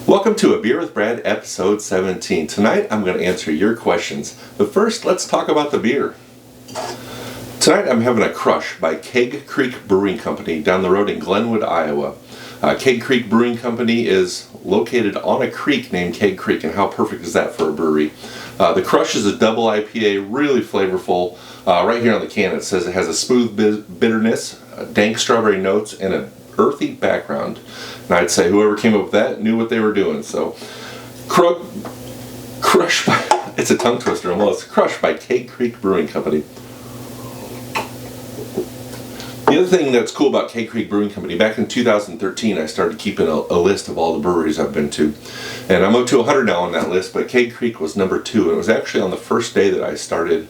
Welcome to A Beer with Brad, episode 17. Tonight I'm going to answer your questions. But first, let's talk about the beer. Tonight I'm having a Crush by Keg Creek Brewing Company down the road in Glenwood, Iowa. Keg Creek Brewing Company is located on a creek named Keg Creek, and how perfect is that for a brewery? The Crush is a double IPA, really flavorful. Right here on the can it says it has a smooth bitterness, dank strawberry notes, and an earthy background. And I'd say whoever came up with that knew what they were doing. So, Crush by, it's a tongue twister almost. Crush by Keg Creek Brewing Company. The other thing that's cool about Keg Creek Brewing Company, back in 2013 I started keeping a list of all the breweries I've been to. And I'm up to 100 now on that list, but Keg Creek was number 2. And it was actually on the first day that I started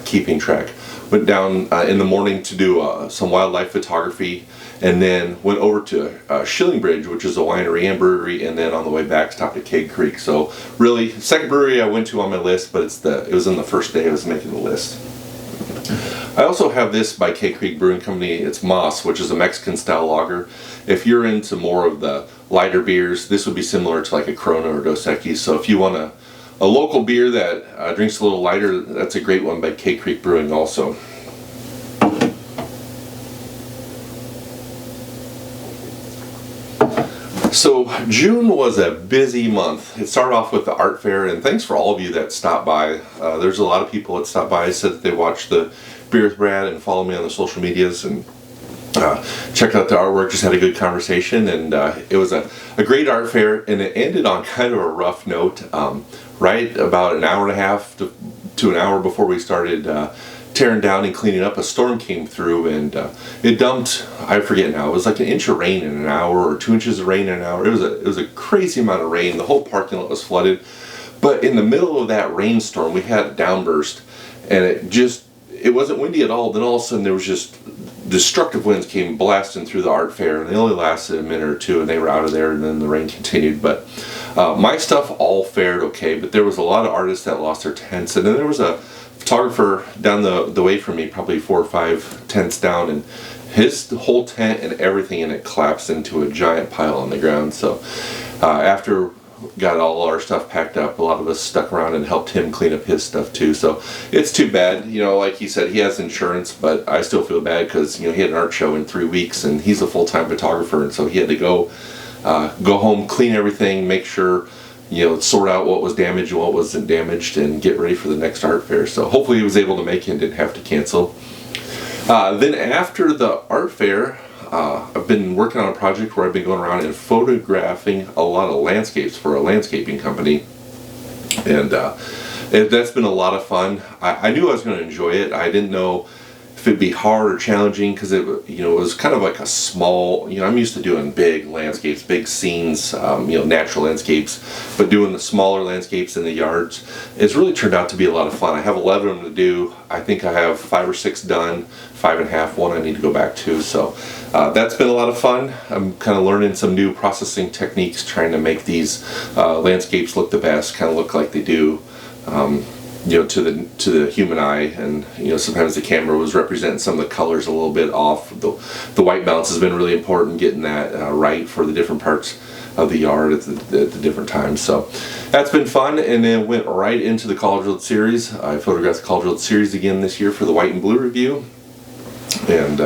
keeping track. Went down in the morning to do some wildlife photography, and then went over to Shillingbridge, which is a winery and brewery, and then on the way back stopped at Keg Creek. So really, second brewery I went to on my list, but it was in the first day I was making the list. I also have this by Keg Creek Brewing Company. It's Moss, which is a Mexican style lager. If you're into more of the lighter beers, this would be similar to like a Corona or Dos Equis. So if you want a local beer that drinks a little lighter, that's a great one by Keg Creek Brewing also. So June was a busy month. It started off with the art fair, and thanks for all of you that stopped by. There's a lot of people that stopped by, said that they watched the Beer with Brad and follow me on the social medias and checked out the artwork, just had a good conversation, and it was a great art fair, and it ended on kind of a rough note. Right about an hour and a half to an hour before we started tearing down and cleaning up, a storm came through, and it dumped, I forget now, it was like an inch of rain in an hour or 2 inches of rain in an hour. It was a crazy amount of rain. The whole parking lot was flooded. But in the middle of that rainstorm we had a downburst, and it wasn't windy at all. Then all of a sudden there was just destructive winds came blasting through the art fair, and they only lasted a minute or two, and they were out of there, and then the rain continued. But my stuff all fared okay, but there was a lot of artists that lost their tents, and then there was a photographer down the way from me, probably 4 or 5 tents down, and his whole tent and everything in it collapsed into a giant pile on the ground. So after got all our stuff packed up, a lot of us stuck around and helped him clean up his stuff too. So it's too bad, like he said, he has insurance, but I still feel bad because he had an art show in 3 weeks, and he's a full-time photographer, and so he had to go home, clean everything, make sure sort out what was damaged and what wasn't damaged, and get ready for the next art fair. So hopefully he was able to make it and didn't have to cancel. Then after the art fair, I've been working on a project where I've been going around and photographing a lot of landscapes for a landscaping company, and that's been a lot of fun. I knew I was going to enjoy it. I didn't know if it'd be hard or challenging, because it was kind of like a small, I'm used to doing big landscapes, big scenes, natural landscapes, but doing the smaller landscapes in the yards, it's really turned out to be a lot of fun. I have 11 of them to do. I think I have 5 or 6 done, 5.5, one I need to go back to. So that's been a lot of fun. I'm kind of learning some new processing techniques, trying to make these landscapes look the best, kind of look like they do to the human eye. And sometimes the camera was representing some of the colors a little bit off. The white balance has been really important, getting that right for the different parts of the yard at the different times. So that's been fun. And then went right into the College World Series. I photographed the College World Series again this year for the White and Blue review, and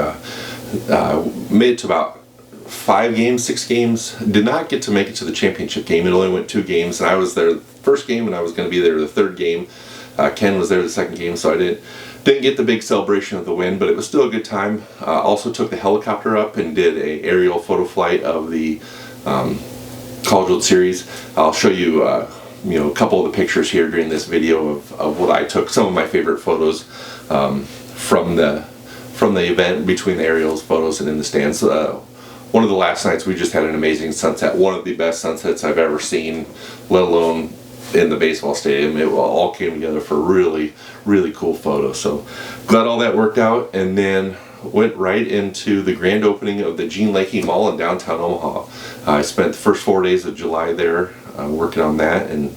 made it to about 5 games, 6 games. Did not get to make it to the championship game. It only went 2 games, and I was there the first game, and I was going to be there the third game. Ken was there the second game, so I didn't get the big celebration of the win, but it was still a good time. Also took the helicopter up and did a aerial photo flight of the College World Series. I'll show you a couple of the pictures here during this video of what I took, some of my favorite photos from the event, between the aerials, photos, and in the stands. One of the last nights we just had an amazing sunset, one of the best sunsets I've ever seen, let alone in the baseball stadium. It all came together for a really, really cool photo. So glad all that worked out, and then went right into the grand opening of the Gene Lakey Mall in downtown Omaha. I spent the first 4 days of July there working on that and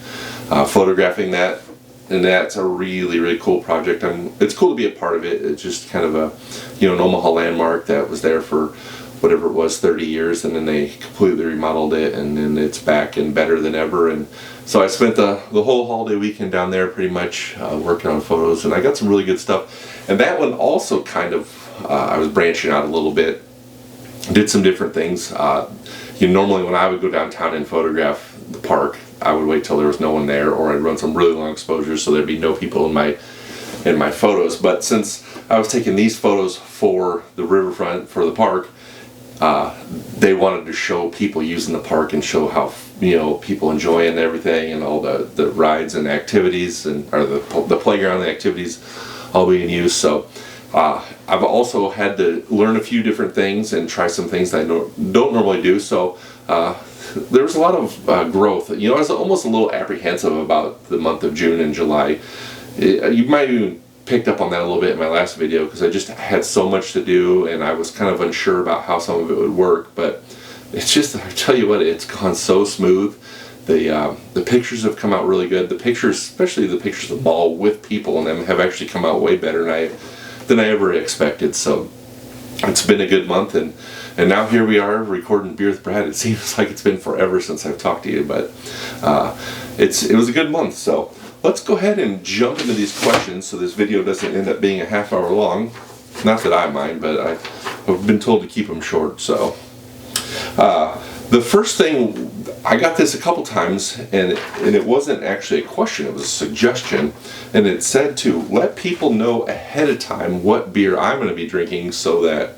photographing that, and that's a really, really cool project. It's cool to be a part of it. It's just kind of an Omaha landmark that was there for whatever it was, 30 years, and then they completely remodeled it, and then it's back and better than ever. And so I spent the whole holiday weekend down there pretty much working on photos, and I got some really good stuff. And that one also kind of, I was branching out a little bit, did some different things. Normally when I would go downtown and photograph the park, I would wait till there was no one there, or I'd run some really long exposures so there'd be no people in my photos. But since I was taking these photos for the riverfront, for the park, they wanted to show people using the park and show how people enjoying everything and all the rides and activities or the playground and activities all being used. So I've also had to learn a few different things and try some things that I don't normally do. So there was a lot of growth. I was almost a little apprehensive about the month of June and July. You might even picked up on that a little bit in my last video, because I just had so much to do and I was kind of unsure about how some of it would work. But it's just, I tell you what, it's gone so smooth. The pictures have come out really good. The pictures, especially the pictures of the mall with people in them, have actually come out way better than I ever expected. So it's been a good month, and now here we are recording Beer with Brad. It seems like it's been forever since I've talked to you, but it was a good month. So let's go ahead and jump into these questions so this video doesn't end up being a half hour long. Not that I mind, but I've been told to keep them short. So the first thing, I got this a couple times, and it wasn't actually a question, it was a suggestion, and it said to let people know ahead of time what beer I'm going to be drinking, so that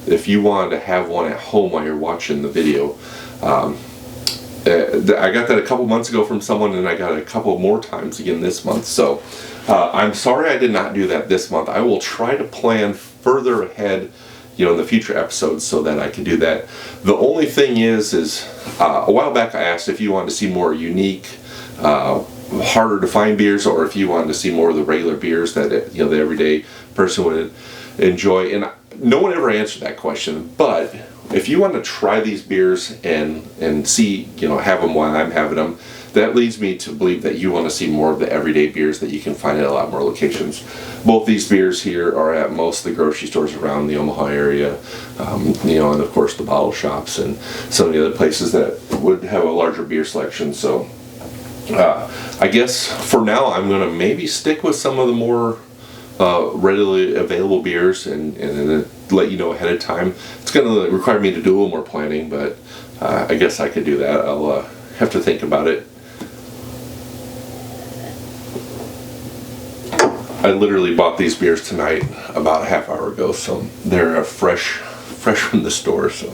if you wanted to have one at home while you're watching the video. I got that a couple months ago from someone, and I got it a couple more times again this month. So I'm sorry I did not do that this month. I will try to plan further ahead, in the future episodes, so that I can do that. The only thing is a while back I asked if you wanted to see more unique, harder to find beers, or if you wanted to see more of the regular beers that the everyday person would enjoy. And no one ever answered that question, but if you want to try these beers and see, have them while I'm having them, that leads me to believe that you want to see more of the everyday beers that you can find at a lot more locations. Both these beers here are at most of the grocery stores around the Omaha area, and of course the bottle shops and some of the other places that would have a larger beer selection. So I guess for now I'm going to maybe stick with some of the more readily available beers and let you know ahead of time. It's going to require me to do a little more planning, but I guess I could do that. I'll have to think about it. I literally bought these beers tonight about a half hour ago, so they're fresh from the store. So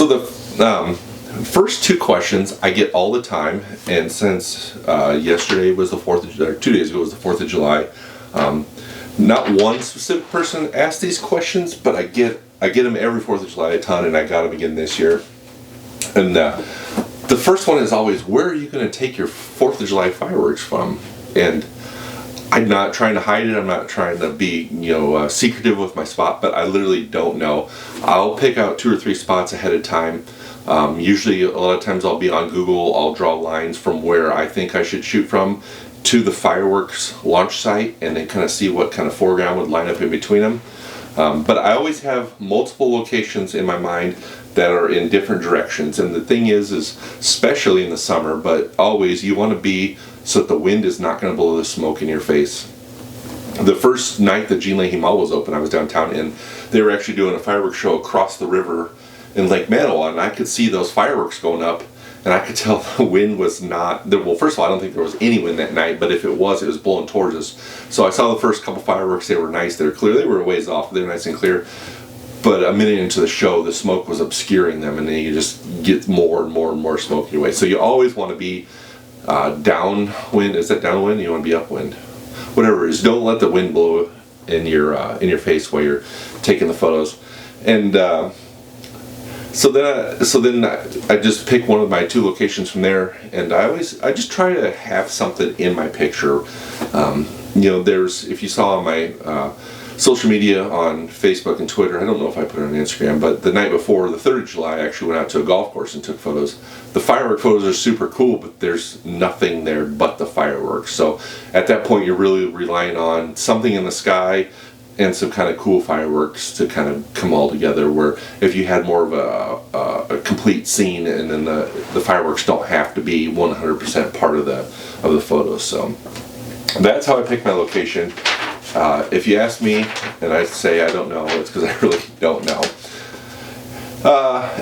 the first two questions I get all the time, and since yesterday was the 4th of July, 2 days ago was the 4th of July, not one specific person asked these questions, but I get them every 4th of July a ton, and I got them again this year. And the first one is always, where are you going to take your 4th of July fireworks from? And I'm not trying to hide it. I'm not trying to be, secretive with my spot, but I literally don't know. I'll pick out 2 or 3 spots ahead of time. Usually, a lot of times I'll be on Google. I'll draw lines from where I think I should shoot from to the fireworks launch site, and then kind of see what kind of foreground would line up in between them. But I always have multiple locations in my mind that are in different directions. And the thing is especially in the summer, but always, you want to be so that the wind is not going to blow the smoke in your face. The first night that Gene Leahy Mall was open, I was downtown, and they were actually doing a fireworks show across the river in Lake Manawa, and I could see those fireworks going up, and I could tell the wind was not there. Well, first of all, I don't think there was any wind that night, but if it was blowing towards us. So I saw the first couple fireworks. They were nice. They were clear. They were a ways off. They were nice and clear. But a minute into the show, the smoke was obscuring them, and then you just get more and more and more smoke in your way. So you always want to be downwind. Is that downwind? You want to be upwind. Whatever it is. Don't let the wind blow in your face while you're taking the photos. And so then I just pick one of my 2 locations from there, and I just try to have something in my picture. If you saw on my social media on Facebook and Twitter, I don't know if I put it on Instagram, but the night before, the 3rd of July, I actually went out to a golf course and took photos. The firework photos are super cool, but there's nothing there but the fireworks. So at that point, you're really relying on something in the sky and some kind of cool fireworks to kind of come all together, where if you had more of a complete scene, and then the fireworks don't have to be 100% part of the photo. So that's how I pick my location. If you ask me and I say I don't know, it's because I really don't know.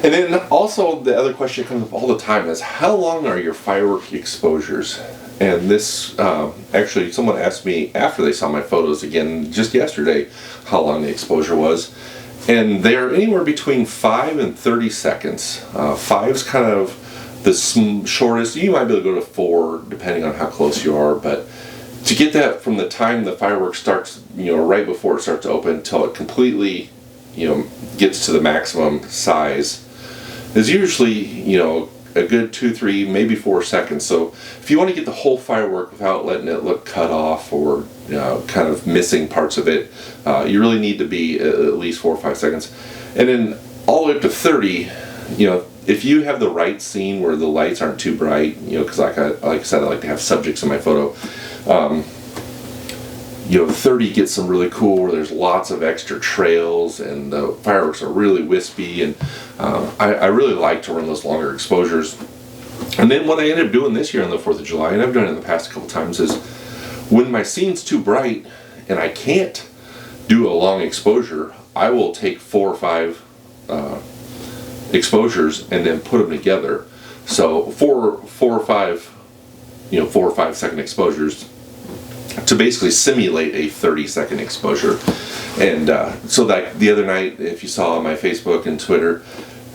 And then also the other question that comes up all the time is, how long are your firework exposures? And this, actually someone asked me after they saw my photos again just yesterday how long the exposure was. And they're anywhere between 5 and 30 seconds. 5's kind of the shortest. You might be able to go to 4 depending on how close you are, but to get that from the time the firework starts, right before it starts to open until it completely, gets to the maximum size is usually, a good 2, 3, maybe 4 seconds. So if you want to get the whole firework without letting it look cut off or kind of missing parts of it, you really need to be at least 4 or 5 seconds. And then all the way up to 30, if you have the right scene where the lights aren't too bright, because like I said, I like to have subjects in my photo. 30 gets some really cool where there's lots of extra trails and the fireworks are really wispy, and I really like to run those longer exposures. And then what I ended up doing this year on the 4th of July, and I've done it in the past a couple times, is when my scene's too bright and I can't do a long exposure, I will take 4 or 5 exposures and then put them together. So 4 or 5 second exposures to basically simulate a 30-second exposure. And so that the other night, if you saw on my Facebook and Twitter,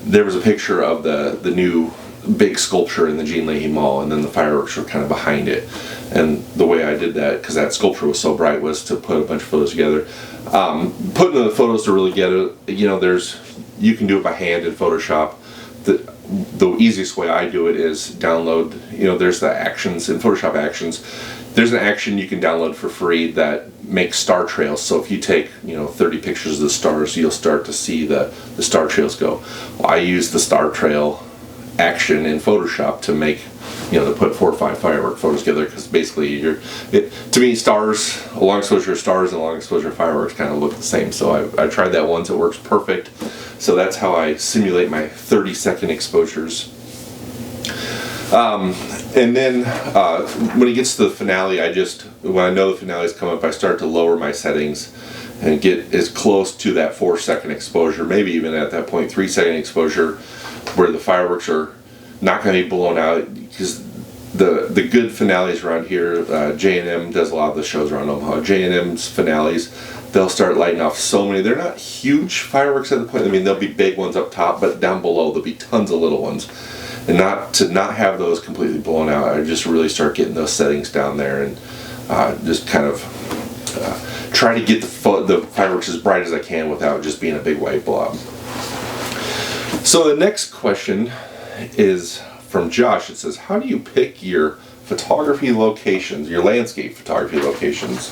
there was a picture of the new big sculpture in the Jean Leahy Mall, and then the fireworks were kind of behind it. And the way I did that, because that sculpture was so bright, was to put a bunch of photos together. Putting the photos to really get it, you can do it by hand in Photoshop. The easiest way I do it is download, there's the actions in Photoshop Actions. There's an action you can download for free that makes star trails. So if you take 30 pictures of the stars, you'll start to see the star trails go. Well, I use the star trail action in Photoshop to make to put 4 or 5 firework photos together, because basically to me, stars, a long exposure of stars and a long exposure of fireworks kind of look the same. So I tried that once, it works perfect. So that's how I simulate my 30-second exposures. And then when it gets to the finale, when I know the finale is coming up, I start to lower my settings and get as close to that 4-second exposure, maybe even at that point 3-second exposure, where the fireworks are not going to be blown out. Because the good finales around here, J&M does a lot of the shows around Omaha. J&M's finales, they'll start lighting off so many. They're not huge fireworks at the point. I mean, there'll be big ones up top, but down below there'll be tons of little ones. And not have those completely blown out, I just really start getting those settings down there, and just kind of try to get the fireworks as bright as I can without just being a big white blob. So the next question is from Josh. It says, how do you pick your photography locations, your landscape photography locations?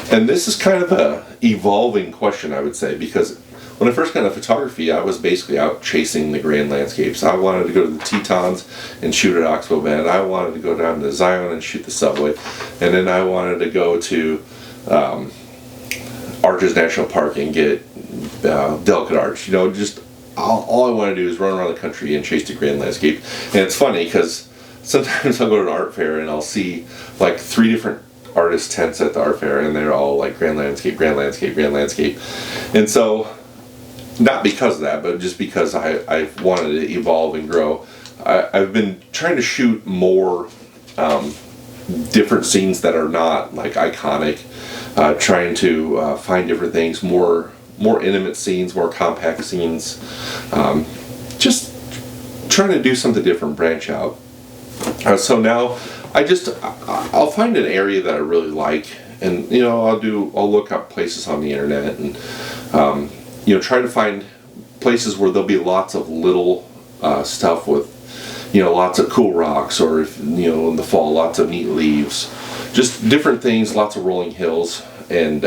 And this is kind of a evolving question, I would say, because when I first got into photography, I was basically out chasing the grand landscapes. I wanted to go to the Tetons and shoot at Oxbow Bend. I wanted to go down to Zion and shoot the subway. And then I wanted to go to Arches National Park and get Delicate Arch. Just all I want to do is run around the country and chase the grand landscape. And it's funny because sometimes I'll go to an art fair and I'll see like 3 different artist tents at the art fair, and they're all like grand landscape, grand landscape, grand landscape. And so, not because of that, but just because I wanted to evolve and grow, I've been trying to shoot more different scenes that are not like iconic, trying to find different things, more intimate scenes, more compact scenes, just trying to do something different, branch out. So now I'll find an area that I really like, and I'll look up places on the internet and try to find places where there'll be lots of little stuff with lots of cool rocks, or in the fall lots of neat leaves, just different things, lots of rolling hills, and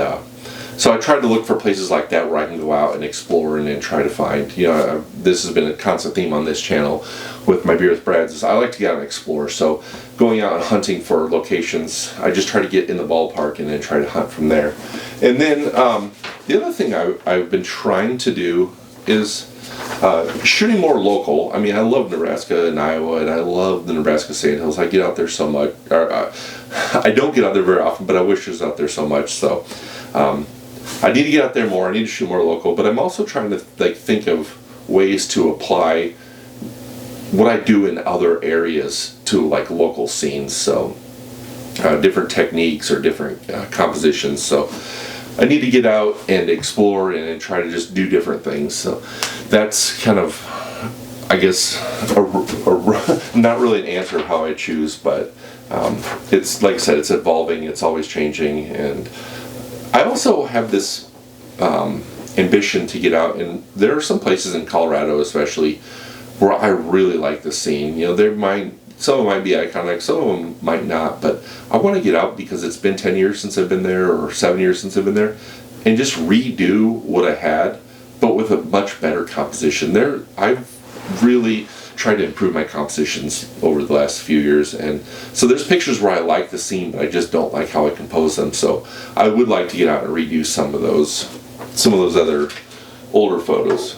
So I tried to look for places like that where I can go out and explore and then try to find, this has been a constant theme on this channel with my Beer with Brads, is I like to get out and explore. So going out and hunting for locations, I just try to get in the ballpark and then try to hunt from there. And then the other thing I've been trying to do is shooting more local. I mean, I love Nebraska and Iowa, and I love the Nebraska Sandhills. I get out there so much. I don't get out there very often, but I wish I was out there so much. So I need to get out there more. I need to shoot more local, but I'm also trying to think of ways to apply what I do in other areas to like local scenes. So different techniques or different compositions. So I need to get out and explore and try to just do different things. So that's kind of, I guess, not really an answer of how I choose, but it's, like I said, it's evolving, it's always changing. And I also have this ambition to get out, and there are some places in Colorado especially where I really like the scene. Some of them might be iconic, some of them might not, but I want to get out because it's been 10 years since I've been there, or 7 years since I've been there, and just redo what I had, but with a much better composition. I've really tried to improve my compositions over the last few years, and so there's pictures where I like the scene, but I just don't like how I compose them. So I would like to get out and redo some of those other older photos.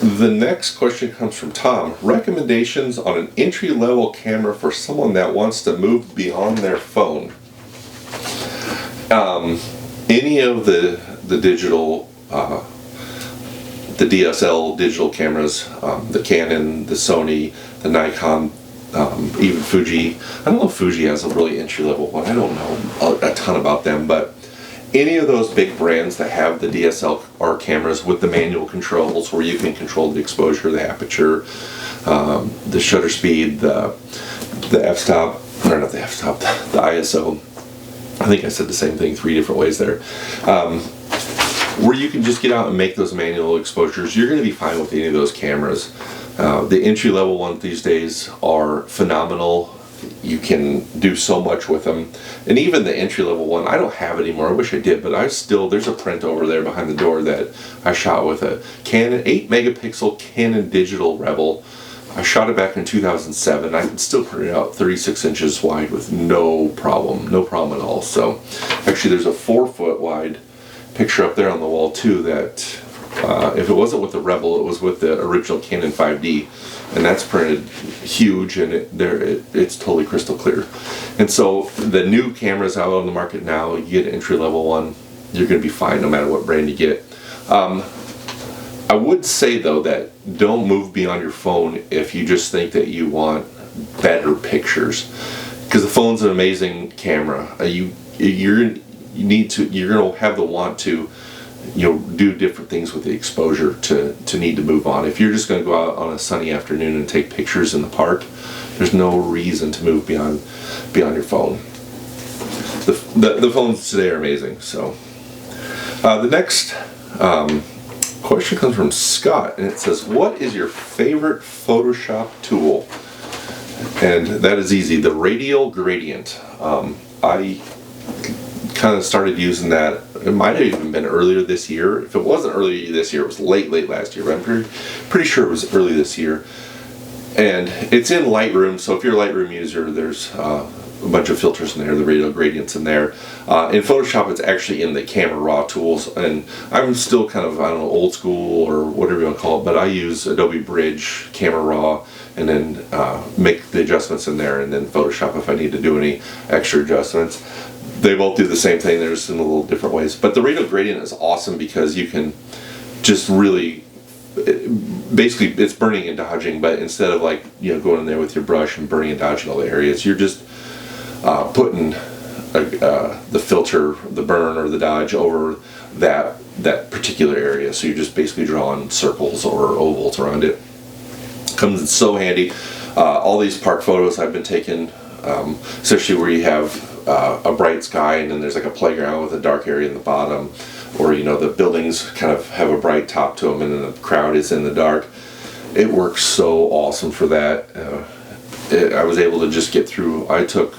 The next question comes from Tom. Recommendations on an entry-level camera for someone that wants to move beyond their phone. Any of the digital, the DSL digital cameras, the Canon, the Sony, the Nikon, even Fuji. I don't know if Fuji has a really entry-level one. I don't know a ton about them, but any of those big brands that have the DSLR cameras with the manual controls where you can control the exposure, the aperture, the shutter speed, the f-stop, or not the f-stop, the ISO. I think I said the same thing 3 different ways there. Where you can just get out and make those manual exposures, you're going to be fine with any of those cameras. The entry-level ones these days are phenomenal. You can do so much with them. And even the entry-level one, I don't have it anymore. I wish I did, but there's a print over there behind the door that I shot with a Canon 8 megapixel Canon Digital Rebel. I shot it back in 2007. I can still print it out 36 inches wide with no problem at all. So actually there's a 4-foot wide picture up there on the wall too that if it wasn't with the Rebel, it was with the original Canon 5D, and that's printed huge, and it's totally crystal clear. And so the new cameras out on the market now, you get an entry-level one, you're going to be fine no matter what brand you get. I would say though that don't move beyond your phone if you just think that you want better pictures, because the phone's an amazing camera. You're going to have the want to do different things with the exposure to need to move on. If you're just going to go out on a sunny afternoon and take pictures in the park, there's no reason to move beyond your phone. The phones today are amazing. So the next question comes from Scott, and it says, what is your favorite Photoshop tool? And that is easy, the radial gradient. I kind of started using that. It might have even been earlier this year. If it wasn't earlier this year, it was late last year, but I'm pretty sure it was early this year. And it's in Lightroom, so if you're a Lightroom user, there's a bunch of filters in there, the radial gradients in there. In Photoshop, it's actually in the Camera Raw tools, and I'm still kind of, I don't know, old school or whatever you want to call it, but I use Adobe Bridge, Camera Raw, and then make the adjustments in there, and then Photoshop if I need to do any extra adjustments. They both do the same thing, they're just in a little different ways. But the radial gradient is awesome because you can just really, basically it's burning and dodging, but instead of going in there with your brush and burning and dodging all the areas, you're just putting the filter, the burn or the dodge over that particular area. So you're just basically drawing circles or ovals around it. Comes in so handy. All these park photos I've been taking, especially where you have a bright sky and then there's like a playground with a dark area in the bottom, or the buildings kind of have a bright top to them and then the crowd is in the dark. It works so awesome for that. I was able to just get through. I took,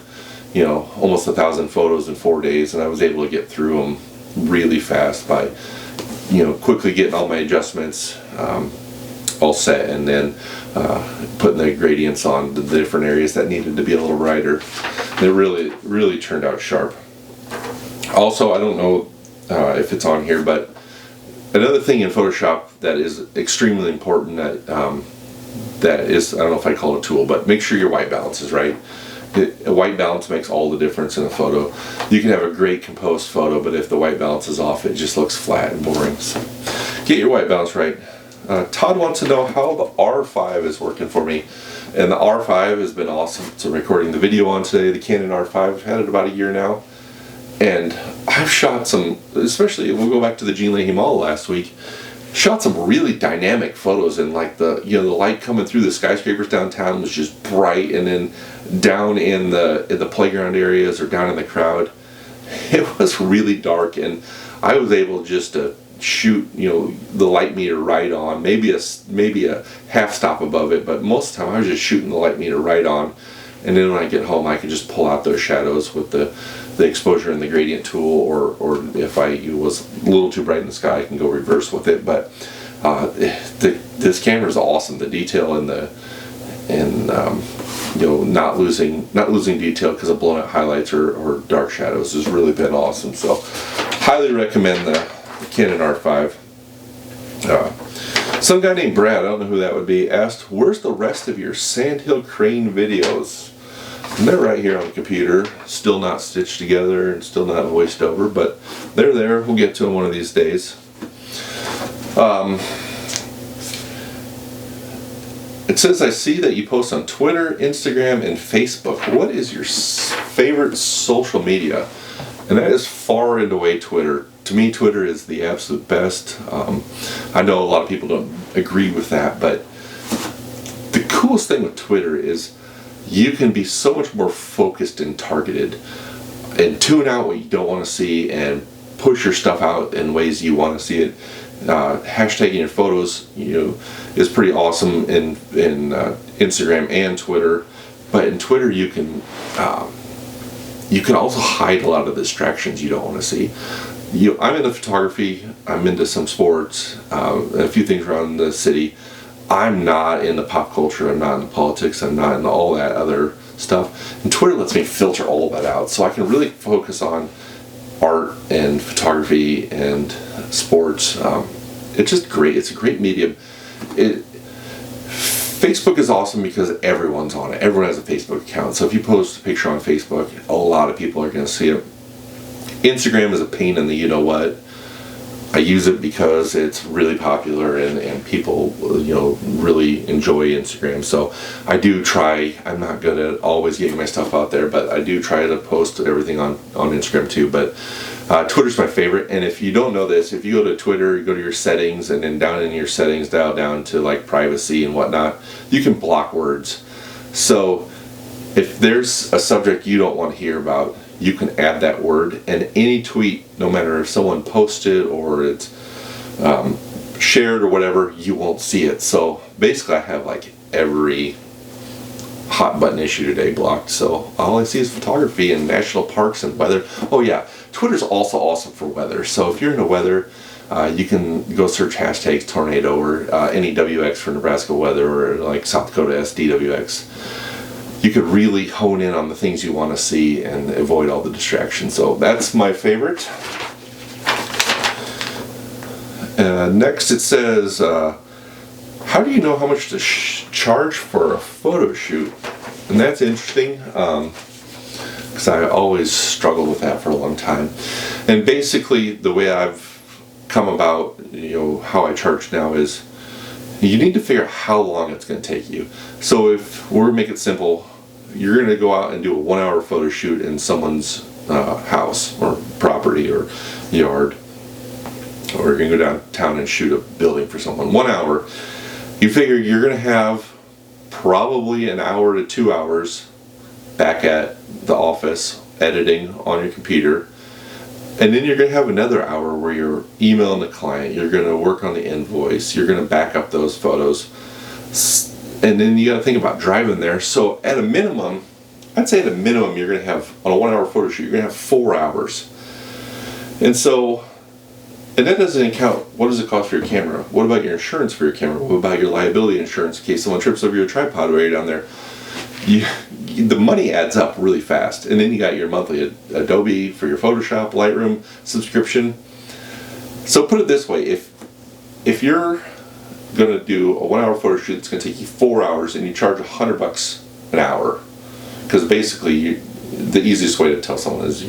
almost 1,000 photos in 4 days, and I was able to get through them really fast by, quickly getting all my adjustments all set, and then putting the gradients on the different areas that needed to be a little brighter. And it really turned out sharp. Also, I don't know if it's on here, but another thing in Photoshop that is extremely important that is, I don't know if I call it a tool, but make sure your white balance is right. A white balance makes all the difference in a photo. You can have a great composed photo, but if the white balance is off, it just looks flat and boring. So get your white balance right. Todd wants to know how the R5 is working for me. And the R5 has been awesome. So recording the video on today, the Canon R5, I've had it about a year now. And I've shot some, especially, we'll go back to the Gene Leahy Mall last week, shot some really dynamic photos, and like the light coming through the skyscrapers downtown was just bright, and then down in the playground areas or down in the crowd, it was really dark, and I was able just to shoot the light meter right on, maybe a half stop above it, but most of the time I was just shooting the light meter right on. And then when I get home, I can just pull out those shadows with the exposure and the gradient tool, or if it was a little too bright in the sky, I can go reverse with it. But this camera is awesome. The detail and not losing detail because of blown out highlights or dark shadows has really been awesome. So highly recommend the Canon R5. Some guy named Brad, I don't know who that would be, asked, where's the rest of your Sandhill Crane videos? And they're right here on the computer, still not stitched together and still not voiced over, but they're there. We'll get to them one of these days. It says, I see that you post on Twitter, Instagram, and Facebook. What is your favorite social media? And that is far and away Twitter. To me, Twitter is the absolute best. I know a lot of people don't agree with that, but the coolest thing with Twitter is you can be so much more focused and targeted and tune out what you don't want to see and push your stuff out in ways you want to see it. Hashtagging your photos, is pretty awesome in Instagram and Twitter, but in Twitter you can also hide a lot of the distractions you don't want to see. I'm into photography, I'm into some sports, a few things around the city. I'm not into pop culture, I'm not into politics, I'm not into all that other stuff. And Twitter lets me filter all that out, so I can really focus on art and photography and sports. It's just great. It's a great medium. Facebook is awesome because everyone's on it. Everyone has a Facebook account. So if you post a picture on Facebook, a lot of people are going to see it. Instagram is a pain in the you-know-what. I use it because it's really popular and people, really enjoy Instagram. So I do try. I'm not good at always getting my stuff out there, but I do try to post everything on Instagram too. But Twitter's my favorite. And if you don't know this, if you go to Twitter, you go to your settings, and then down in your settings, dial down to like privacy and whatnot, you can block words. So if there's a subject you don't want to hear about, you can add that word, and any tweet, no matter if someone posted or it's shared or whatever, you won't see it. So basically I have like every hot button issue today blocked, so all I see is photography and national parks and weather. Oh yeah, Twitter's also awesome for weather. So if you're into weather, you can go search hashtags tornado or NEWX for Nebraska weather, or like South Dakota SDWX. You could really hone in on the things you want to see and avoid all the distractions. So that's my favorite. Next it says, how do you know how much to charge for a photo shoot? And that's interesting, because I always struggled with that for a long time. And basically the way I've come about, how I charge now is, you need to figure out how long it's going to take you. So if we're make it simple, you're going to go out and do a 1 hour photo shoot in someone's house or property or yard, or you're going to go downtown and shoot a building for someone. 1 hour, you figure you're going to have probably an hour to 2 hours back at the office editing on your computer. And then you're going to have another hour where you're emailing the client, you're going to work on the invoice, you're going to back up those photos. And then you got to think about driving there. So at a minimum, I'd say at a minimum, you're going to have, on a 1 hour photo shoot, you're going to have 4 hours. And so, and that doesn't count, what does it cost for your camera? What about your insurance for your camera? What about your liability insurance in case someone trips over your tripod while you're down there? The money adds up really fast. And then you got your monthly Adobe for your Photoshop, Lightroom subscription. So put it this way, if you're going to do a 1 hour photo shoot that's going to take you 4 hours and you charge $100 an hour, because basically the easiest way to tell someone is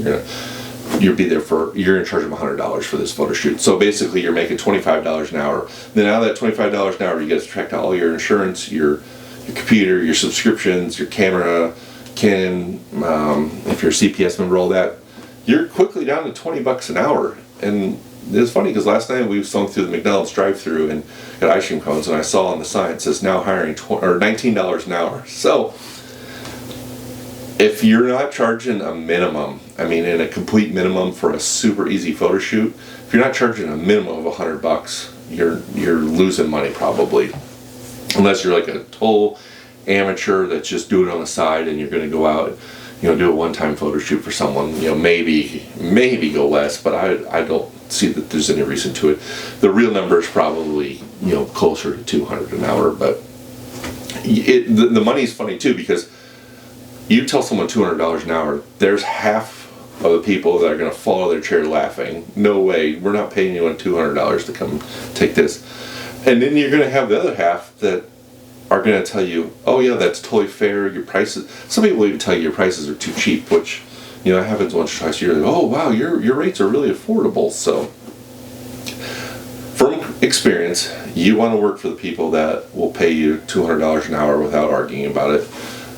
you'll be there you're in charge of $100 for this photo shoot. So basically you're making $25 an hour. Then out of that $25 an hour, you get to subtract all your insurance, your computer, your subscriptions, your camera, Canon, if you're a CPS member, all that, you're quickly down to $20 an hour. And it's funny because last night we swung through the McDonald's drive-thru and got ice cream cones, and I saw on the sign it says now hiring $19 an hour. So if you're not charging a minimum, I mean, in a complete minimum for a super easy photo shoot, if you're not charging a minimum of $100, you're losing money probably, unless you're like a total amateur that's just doing it on the side and you're going to go out, do a one-time photo shoot for someone. Maybe go less, but I don't see that there's any reason to it. The real number is probably closer to $200 an hour, but the money's funny too, because you tell someone $200 an hour, there's half of the people that are going to fall out of their chair laughing. No way, we're not paying anyone $200 to come take this. And then you're going to have the other half that are going to tell you, oh yeah, that's totally fair, your prices. Some people even tell you your prices are too cheap, which it happens once or twice a year. Like, oh wow, your rates are really affordable. So from experience, you want to work for the people that will pay you $200 an hour without arguing about it.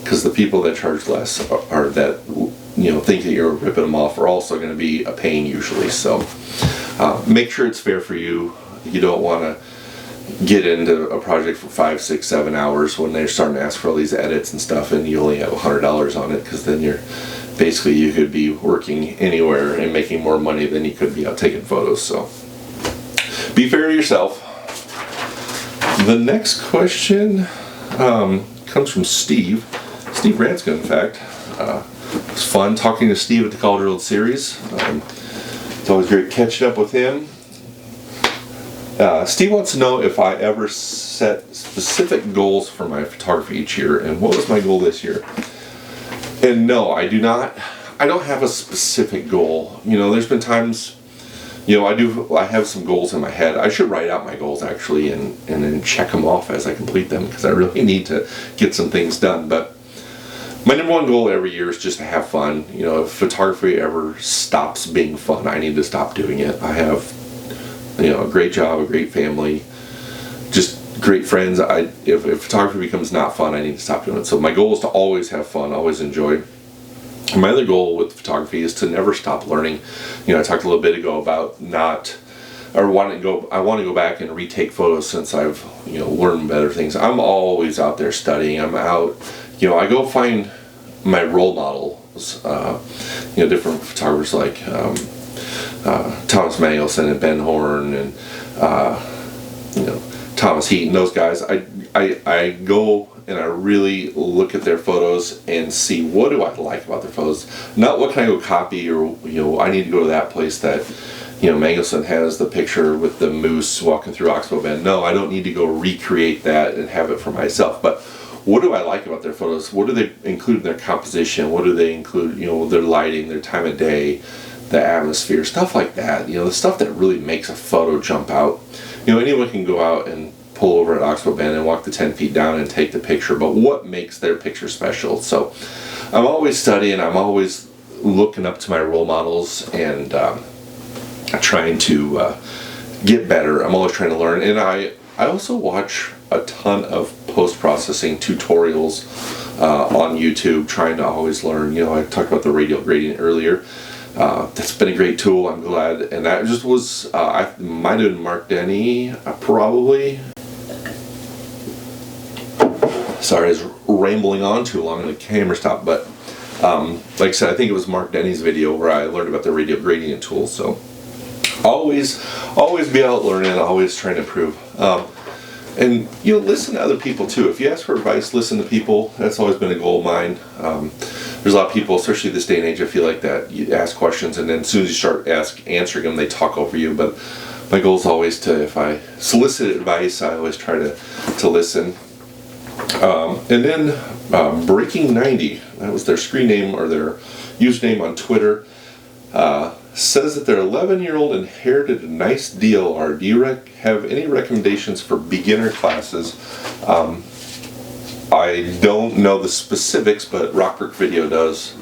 Because the people that charge less are that think that you're ripping them off are also going to be a pain usually. So make sure it's fair for you. You don't want to get into a project for 5, 6, 7 hours when they're starting to ask for all these edits and stuff, and you only have $100 on it, because then you could be working anywhere and making more money than you could be out taking photos. So be fair to yourself. The next question comes from Steve Ranska, in fact. It was fun talking to Steve at the College World Series. It's always great catching up with him. Steve wants to know if I ever set specific goals for my photography each year, and what was my goal this year. And no, I do not. I don't have a specific goal. There's been times, I have some goals in my head. I should write out my goals actually and then check them off as I complete them, because I really need to get some things done. But my number one goal every year is just to have fun. If photography ever stops being fun, I need to stop doing it. I have a great job, a great family, just great friends. If photography becomes not fun, I need to stop doing it. So my goal is to always have fun, always enjoy. And my other goal with photography is to never stop learning. I talked a little bit ago about I want to go back and retake photos since I've learned better things. I'm always out there studying. I'm out, I go find my role models, different photographers like Thomas Mangelson and Ben Horn and Thomas Heaton, those guys. I go and I really look at their photos and see what do I like about their photos. Not what can I go copy, or I need to go to that place that Mangelson has the picture with the moose walking through Oxbow Bend. No, I don't need to go recreate that and have it for myself. But what do I like about their photos? What do they include in their composition? What do they include, their lighting, their time of day, the atmosphere, stuff like that. The stuff that really makes a photo jump out. Anyone can go out and pull over at Oxbow Bend and walk the 10 feet down and take the picture, but what makes their picture special? So I'm always studying, I'm always looking up to my role models and trying to get better. I'm always trying to learn, and I also watch a ton of post-processing tutorials on YouTube, trying to always learn. I talked about the radial gradient earlier. That's been a great tool, I'm glad, and that just was, I might have been Mark Denny, probably. Sorry, I was rambling on too long and the camera stopped, but like I said, I think it was Mark Denny's video where I learned about the radial gradient tool. So always be out learning, always trying to improve. And listen to other people too. If you ask for advice, listen to people. That's always been a goal of mine. There's a lot of people, especially this day and age, I feel like that you ask questions and then as soon as you start answering them, they talk over you. But my goal is always to, if I solicit advice, I always try to listen. And then Breaking 90, that was their screen name or their username on Twitter, says that their 11-year-old inherited a nice DLR. Do you have any recommendations for beginner classes? I don't know the specifics, but Rockbrook Video does.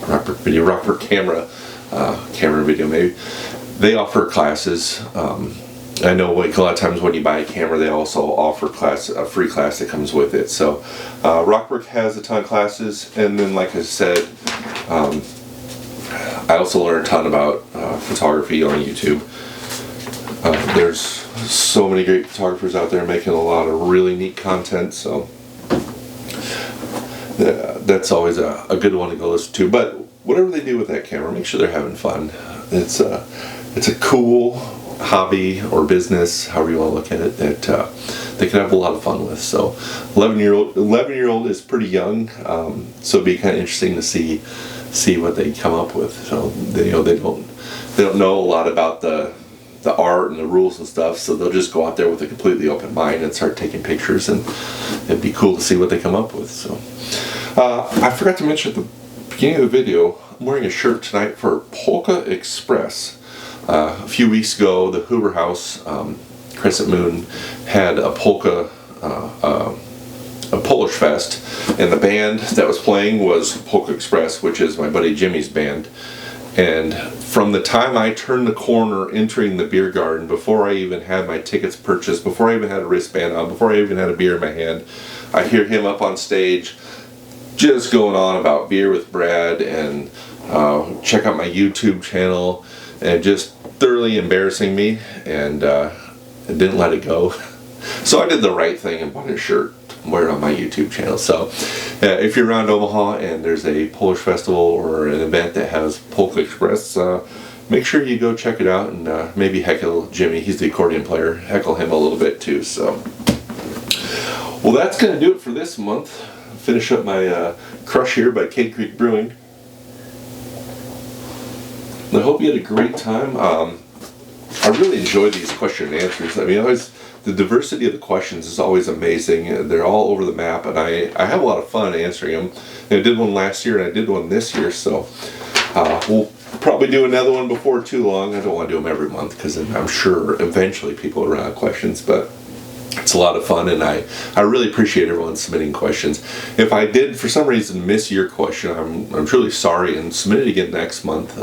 Rockbrook Camera Video maybe. They offer classes. I know a lot of times when you buy a camera, they also offer a free class that comes with it. So Rockbrook has a ton of classes, and then like I said, I also learned a ton about photography on YouTube. There's so many great photographers out there making a lot of really neat content, so that's always a good one to go listen to. But whatever they do with that camera, make sure they're having fun. It's a cool hobby or business, however you want to look at it, that they can have a lot of fun with. So 11-year-old is pretty young, so it'd be kind of interesting to see what they come up with. So they don't know a lot about the art and the rules and stuff, so they'll just go out there with a completely open mind and start taking pictures, and it'd be cool to see what they come up with. So I forgot to mention at the beginning of the video, I'm wearing a shirt tonight for Polka Express. A few weeks ago, the Hoover House, Crescent Moon, had a polka, a Polish Fest, and the band that was playing was Polka Express, which is my buddy Jimmy's band. And from the time I turned the corner entering the beer garden, before I even had my tickets purchased, before I even had a wristband on, before I even had a beer in my hand, I hear him up on stage just going on about Beer with Brad and check out my YouTube channel, and just thoroughly embarrassing me, and didn't let it go. So I did the right thing and bought a shirt and wear it on my YouTube channel. So if you're around Omaha and there's a Polish festival or an event that has Polka Express, make sure you go check it out, and maybe heckle Jimmy. He's the accordion player. Heckle him a little bit too. So, well, that's going to do it for this month. Finish up my Crush here by Keg Creek Brewing. I hope you had a great time. I really enjoy these question and answers. I mean, the diversity of the questions is always amazing. They're all over the map, and I have a lot of fun answering them. And I did one last year, and I did one this year, so we'll probably do another one before too long. I don't want to do them every month, because I'm sure eventually people will run out of questions, but it's a lot of fun, and I really appreciate everyone submitting questions. If I did, for some reason, miss your question, I'm truly sorry, and submit it again next month.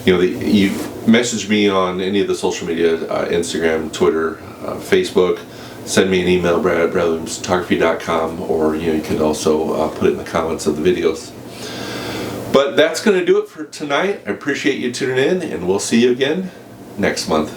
You message me on any of the social media, Instagram, Twitter, Facebook. Send me an email, brad@bradwilliamsphotography.com, or you could also put it in the comments of the videos. But that's going to do it for tonight. I appreciate you tuning in, and we'll see you again next month.